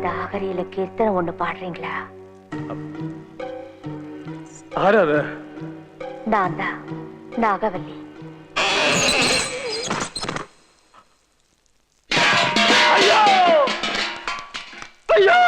அந்த ஆகரியில கீர்த்தனை ஒண்ணு பாடுறீங்களா? நான் தான் நாகவல்லி. ஐயோ ஐயோ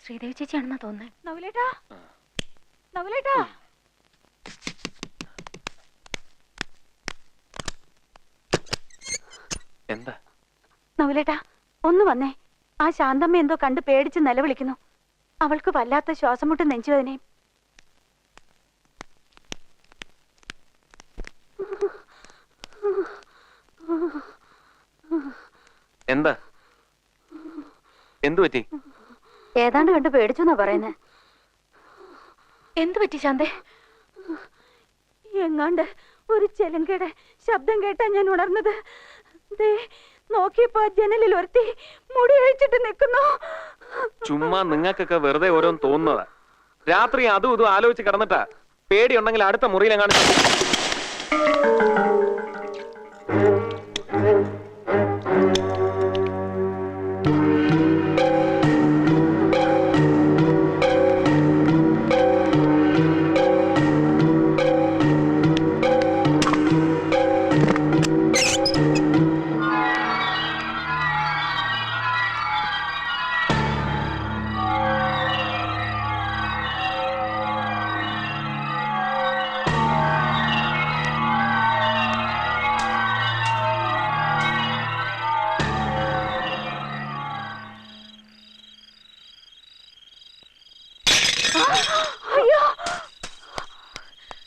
ശ്രീദേവി ചേച്ചിയാണെന്നാ തോന്നേ. എന്താ നവലേട്ടാ, ഒന്ന് വന്നേ. ആ ശാന്തമ്മ എന്തോ കണ്ട് പേടിച്ച് നിലവിളിക്കുന്നു. അവൾക്ക് വല്ലാത്ത ശ്വാസം മുട്ടും നെഞ്ചുവേദനയും. എന്താ എന്തു പറ്റി? ഏതാണ്ട് കണ്ട് പേടിച്ചു എന്നാ പറയുന്നേ. എന്തു പറ്റി ശാന്തേ? എങ്ങാണ്ട് ഒരു ചെലങ്കയുടെ ശബ്ദം കേട്ടാ ഞാൻ ഉണർന്നത്. നോക്കിയപ്പോ ജനലിൽ ഒരുത്തി മുടി അഴിച്ചിട്ട് നിൽക്കുന്നു. ചുമ്മാ നിങ്ങൾക്കൊക്കെ വെറുതെ ഓരോന്ന് തോന്നുന്നതാ. രാത്രി അതും ഇതും ആലോചിച്ച് കിടന്നിട്ടാ. പേടിയുണ്ടെങ്കിൽ അടുത്ത മുറിയിലെങ്ങാണ്.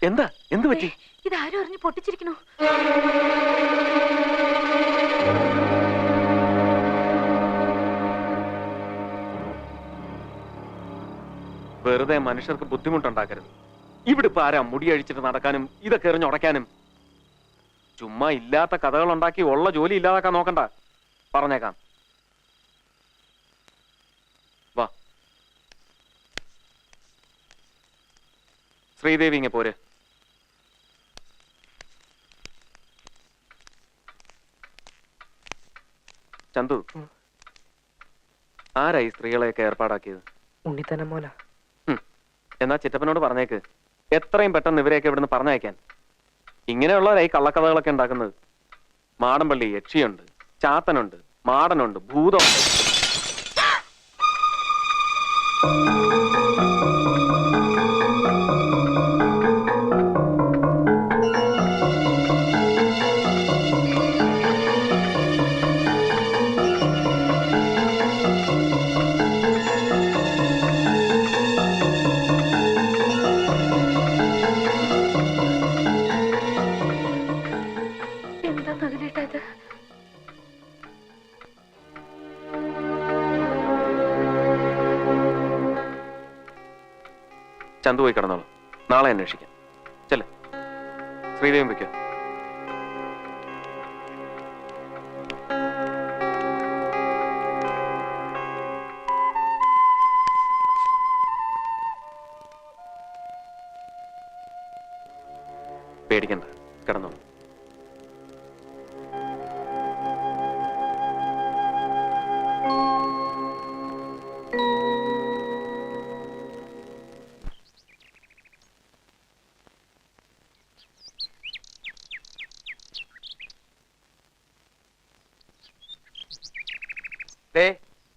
എന്താ എന്ത് പറ്റി? ഇതാരും അറിഞ്ഞ് പൊട്ടിച്ചിരിക്കണു. വെറുതെ മനുഷ്യർക്ക് ബുദ്ധിമുട്ടുണ്ടാക്കരുത്. ഇവിടെ ഇപ്പൊ ആരാ മുടി അഴിച്ചിട്ട് നടക്കാനും ഇതൊക്കെ എറിഞ്ഞുടയ്ക്കാനും? ചുമ്മാ ഇല്ലാത്ത കഥകൾ ഉണ്ടാക്കി ഉള്ള ജോലി ഇല്ലാതാക്കാൻ നോക്കണ്ട. പറഞ്ഞേക്കാം. വാ ശ്രീദേവി, ഇങ്ങ പോര്. ചന്തു, ആരായി സ്ത്രീകളെയൊക്കെ ഏർപ്പാടാക്കിയത്? ഉണ്ണിത്തന്നെ മോല. എന്നാ ചിറ്റപ്പനോട് പറഞ്ഞേക്ക് എത്രയും പെട്ടെന്ന് ഇവരെയൊക്കെ ഇവിടുന്ന് പറഞ്ഞയക്കാൻ. ഇങ്ങനെയുള്ളവരായി കള്ളക്കഥകളൊക്കെ ഉണ്ടാക്കുന്നത്. മാടമ്പള്ളി യക്ഷിയുണ്ട്, ചാത്തനുണ്ട്, മാടനുണ്ട്, ഭൂതമുണ്ട്. ചന്തു പോയി കിടന്നോളൂ. നാളെ അന്വേഷിക്കാം. ചെല്ലേ, ശ്രീദേവൻ വയ്ക്കോ. പേടിക്കണ്ട, കിടന്നോളൂ.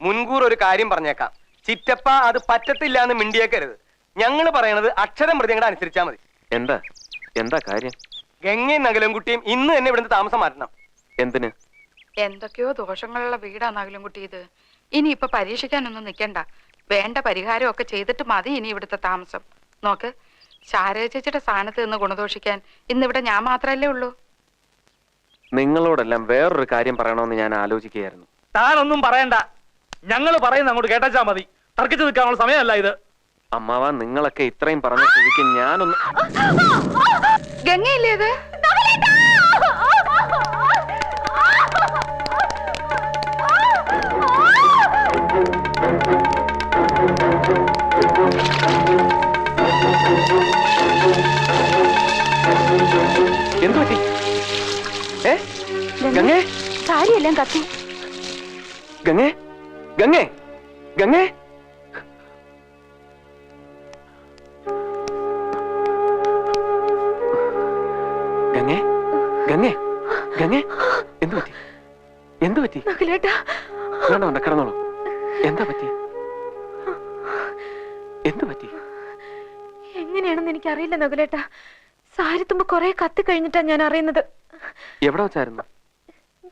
മുൻകൂർ ഒരു കാര്യം പറഞ്ഞേക്കാം. ചിറ്റപ്പ അത് പറ്റത്തില്ല എന്ന് മിണ്ടിയേക്കരുത്. ഞങ്ങൾ പറയണത് അക്ഷരം മൃതിയങ്ങടെ അനുസരിച്ചാ മതി. എന്താ എന്താ കാര്യം? ഗംഗയും നഗലൻകുട്ടിയും ഇന്ന് തന്നെ ഇവിടുന്ന് താമസം മാറ്റണം. എന്തിന്? എന്തൊക്കെയോ ദോഷങ്ങളുള്ള വീടാ നഗലൻകുട്ടി ഇത്. ഇനി ഇപ്പൊ പരീക്ഷിക്കാനൊന്നും നിൽക്കണ്ട. വേണ്ട പരിഹാരം ഒക്കെ ചെയ്തിട്ട് മതി ഇനി ഇവിടുത്തെ താമസം. നോക്ക്, ശാരദ ചേച്ചിയുടെ സ്ഥാനത്ത് നിന്ന് ഗുണദോഷിക്കാൻ ഇന്നിവിടെ ഞാൻ മാത്രല്ലേ ഉള്ളൂ. നിങ്ങളോടെല്ലാം വേറൊരു കാര്യം പറയണമെന്ന് ഞാൻ ആലോചിക്കുകയായിരുന്നു. താനൊന്നും പറയണ്ട, ഞങ്ങൾ പറയുന്ന അങ്ങോട്ട് കേട്ടാ മതി. തർക്കിച്ചു നിൽക്കാനുള്ള സമയമല്ല ഇത്. അമ്മാവ, നിങ്ങളൊക്കെ ഇത്രയും പറഞ്ഞ സ്ഥിതിക്ക് ഞാനൊന്ന്. ഗംഗയില്ലേ ഇത്? എന്തു പറ്റി? ഗംഗേ, സാരിയെല്ലാം കത്തി. ഗംഗേ, ഗംഗേ, ഗംഗേ. ഗംഗേ, ഗംഗേ, ഗംഗേ, എന്തു പറ്റി? എന്തു പറ്റി? നകുലേട്ടാ, വേണ്ട വേണ്ട, കിടന്നോളൂ. എന്താ പറ്റി? എന്തു പറ്റി? എങ്ങനെയാണെന്ന് എനിക്കറിയില്ല നകുലേട്ടാ. സാരിത്തുമ്പോ കൊറേ കത്തി കഴിഞ്ഞിട്ടാ ഞാൻ അറിയുന്നത്. എവിടെ വെച്ചായിരുന്നു?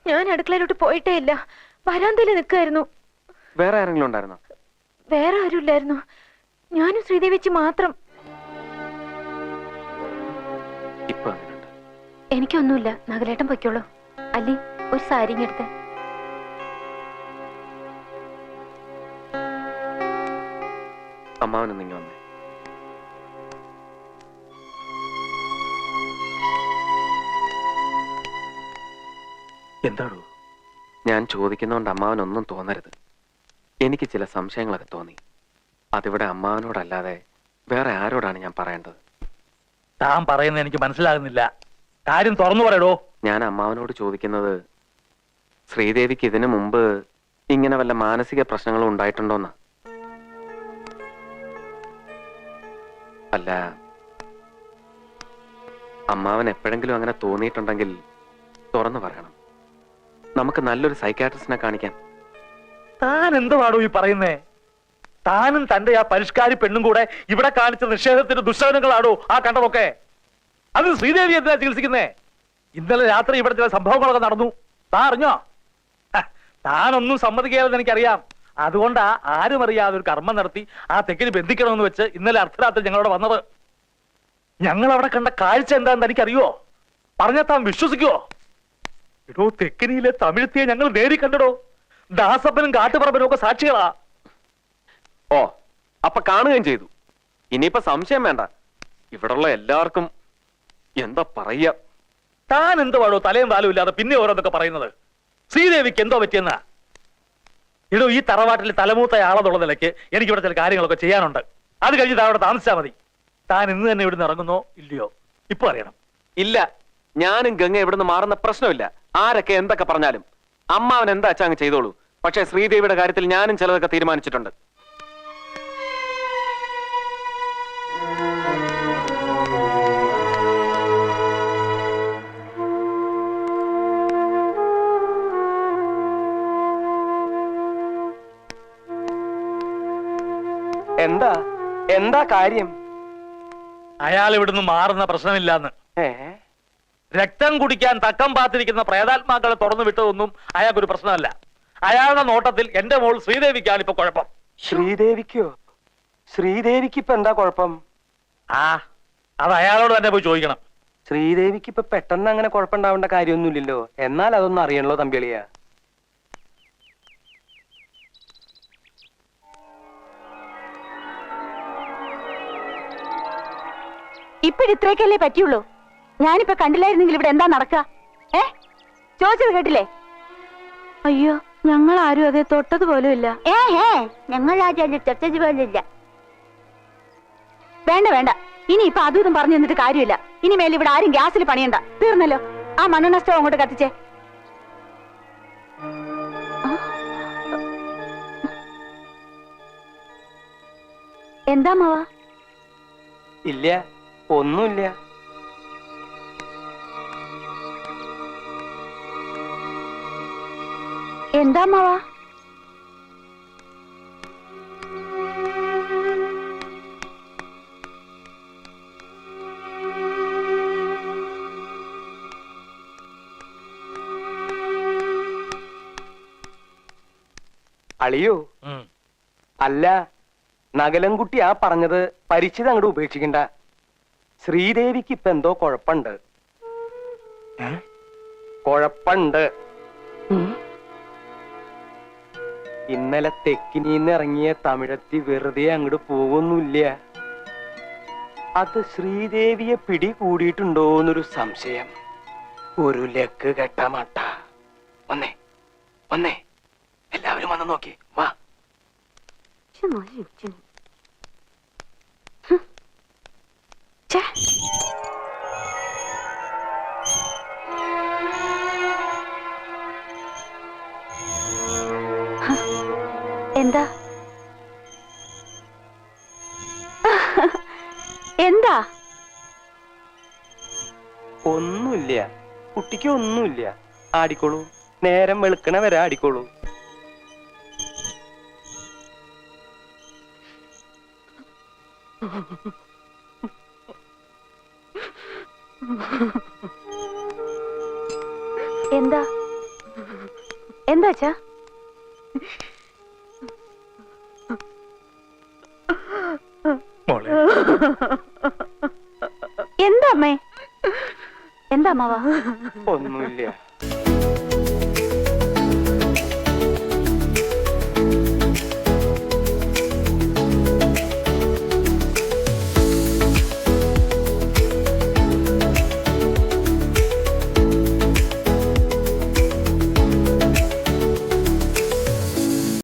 ഞാൻ അടുക്കളയിലോട്ട് പോയിട്ടേ ഇല്ല. വരാന്തയിൽ നിൽക്കായിരുന്നു. വേറെ ആരെങ്കിലും ഉണ്ടായിരുന്നോ? വേറെ ആരുമില്ലായിരുന്നു. ഞാനും ശ്രീദേവിച്ചി മാത്രം. ഇപ്പൊ അങ്ങനെയുണ്ട്. എനിക്കൊന്നുമില്ല. നകുലേട്ടൻ പൊയ്ക്കോളൂ. അല്ലി, ഒരു സാരി എടുത്ത്. അമ്മാവനൊന്നിങ്ങ വന്നേ. എന്താണോ? ഞാൻ ചോദിക്കുന്നോണ്ട് അമ്മാവനൊന്നും തോന്നരുത്. എനിക്ക് ചില സംശയങ്ങളൊക്കെ തോന്നി. അതിവിടെ അമ്മാവനോടല്ലാതെ വേറെ ആരോടാണ് ഞാൻ പറയേണ്ടത്? താൻ പറയുന്നത് എനിക്ക് മനസ്സിലാകുന്നില്ല. കാര്യം തുറന്നു പറയടോ. ഞാൻ അമ്മാവനോട് ചോദിക്കുന്നത്, ശ്രീദേവിക്ക് ഇതിനു മുമ്പ് ഇങ്ങനെ വല്ല മാനസിക പ്രശ്നങ്ങളും ഉണ്ടായിട്ടുണ്ടോന്നാ. അല്ല, അമ്മാവൻ എപ്പോഴെങ്കിലും അങ്ങനെ തോന്നിയിട്ടുണ്ടെങ്കിൽ തുറന്നു പറയണം. നമുക്ക് നല്ലൊരു സൈക്കാട്രിസ്റ്റിനെ കാണിക്കാൻ. താൻ എന്തുവാടോ ഈ പറയുന്നേ? താനും തന്റെ ആ പരിഷ്കാരി പെണ്ണും കൂടെ ഇവിടെ കാണിച്ച നിഷേധത്തിന്റെ ദുശ്ശകനങ്ങളാണോ ആ കണ്ടതൊക്കെ? അത് ശ്രീദേവി എന്തിനാ ചികിത്സിക്കുന്നേ? ഇന്നലെ രാത്രി ഇവിടെ ചില സംഭവങ്ങളൊക്കെ നടന്നു. താൻ അറിഞ്ഞോ? താനൊന്നും സമ്മതിക്കാതെന്ന് എനിക്കറിയാം. അതുകൊണ്ടാ ആരും അറിയാതെ ഒരു കർമ്മം നടത്തി ആ തെക്കിന് ബന്ധിക്കണമെന്ന് വെച്ച് ഇന്നലെ അർദ്ധരാത്രി ഞങ്ങളവിടെ വന്നത്. ഞങ്ങൾ അവിടെ കണ്ട കാഴ്ച എന്താണെന്ന് എനിക്കറിയോ? പറഞ്ഞാൽ താൻ വിശ്വസിക്കുവോ? ഇടോ, തെക്കിനിയിലെ തമിഴ്ത്തിയെ ഞങ്ങൾ നേരി കണ്ടടോ. ദാസപ്പനും കാട്ടുപറമ്പനും ഒക്കെ സാക്ഷികളാ. ഓ, അപ്പൊ കാണുകയും ചെയ്തു. ഇനിയിപ്പൊ സംശയം വേണ്ട. ഇവിടുള്ള എല്ലാവർക്കും എന്താ പറയാ? താൻ എന്തുവാടോ തലയും താലും ഇല്ലാതെ പിന്നെ ഓരോന്നൊക്കെ പറയുന്നത്? ശ്രീദേവിക്ക് എന്തോ പറ്റിയെന്നാ? ഇടോ, ഈ തറവാട്ടിൽ തലമൂത്ത ആളെന്നുള്ള നിലയ്ക്ക് എനിക്കിവിടെ ചില കാര്യങ്ങളൊക്കെ ചെയ്യാനുണ്ട്. അത് കഴിഞ്ഞ് താൻ അവിടെ താമസിച്ചാൽ മതി. താൻ ഇന്ന് തന്നെ ഇവിടുന്ന് ഇറങ്ങുന്നോ ഇല്ലയോ ഇപ്പൊ അറിയണം. ഇല്ല, ഞാനും ഗംഗ ഇവിടുന്ന് മാറുന്ന പ്രശ്നമില്ല. ആരൊക്കെ എന്തൊക്കെ പറഞ്ഞാലും അമ്മാവൻ എന്താ വെച്ചാ അങ്ങ് ചെയ്തോളൂ. പക്ഷെ ശ്രീദേവിയുടെ കാര്യത്തിൽ ഞാനും ചിലതൊക്കെ തീരുമാനിച്ചിട്ടുണ്ട്. എന്താ എന്താ കാര്യം? അയാൾ ഇവിടുന്ന് മാറുന്ന പ്രശ്നമില്ലാന്ന്. രക്തം കുടിക്കാൻ തക്കം പാത്തിരിക്കുന്ന പ്രേതാത്മാക്കളെ തുറന്നു വിട്ടതൊന്നും അയാൾക്കൊരു പ്രശ്നമല്ല. അയാളുടെ നോട്ടത്തിൽ എന്റെ മോൾ ശ്രീദേവിക്കാണ് ഇപ്പൊ കുഴപ്പം. ശ്രീദേവിക്കോ? ശ്രീദേവിക്ക് ഇപ്പൊ എന്താ കുഴപ്പം? ആ, അത് അയാളോട് തന്നെ പോയി ചോദിക്കണം. ശ്രീദേവിക്ക് ഇപ്പൊ പെട്ടെന്ന് അങ്ങനെ കുഴപ്പമുണ്ടാവേണ്ട കാര്യമൊന്നുമില്ലല്ലോ. എന്നാൽ അതൊന്നും അറിയണല്ലോ തമ്പിളിയ. ഇപ്പോഴിത്രയൊക്കെയല്ലേ പറ്റിയുള്ളൂ. ഞാനിപ്പോ കണ്ടില്ലായിരുന്നെങ്കിൽ ഇവിടെ എന്താ നടക്കുക? ചോദിച്ചത് കേട്ടില്ലേ? അയ്യോ, ഞങ്ങൾ ആരും അതെ തൊട്ടത് പോലും ഇല്ല. ഞങ്ങൾ ആരും തൊട്ടത് പോലും ഇല്ല. വേണ്ട വേണ്ട, ഇനി ഇപ്പൊ അതും ഇതും പറഞ്ഞു തന്നിട്ട് കാര്യമില്ല. ഇനി മേലെ ഇവിടെ ആരും ഗ്യാസിൽ പണിയണ്ട. തീർന്നല്ലോ. ആ മണ്ണെണ്ണ സ്റ്റവ് അങ്ങോട്ട് കത്തിച്ചേ. എന്താ മാവാ? ഇല്ല, ഒന്നുമില്ല. എന്താ മാവാ? അളിയോ, അല്ല, നഗലൻകുട്ടി ആ പറഞ്ഞത് പരിചിതം അങ്ങോട്ട് ഉപേക്ഷിക്കണ്ട. ശ്രീദേവിക്ക് ഇപ്പൊ എന്തോ കുഴപ്പമുണ്ട്. കുഴപ്പമുണ്ട്. ഇന്നലെ തെക്കിനീന്ന് ഇറങ്ങിയ തമിഴത്തി വെറുതെ അങ്ങോട്ട് പോകുന്നില്ല. അത് ശ്രീദേവിയെ പിടികൂടിയിട്ടുണ്ടോന്നൊരു സംശയം. ഒരു ലക്ക് കെട്ട മട്ട. വന്നേ വന്നേ, എല്ലാവരും വന്ന് നോക്കി വാ. എന്താ എന്താ? ഒന്നുമില്ല, കുട്ടിക്ക് ഒന്നുമില്ല. ആടിക്കോളൂ, നേരം വെളുക്കണ വരെ ആടിക്കോളൂ. എന്താ എന്താച്ചാ? എന്താ അമ്മേ? എന്താ അമ്മാവാ? ഒന്നുമില്ല.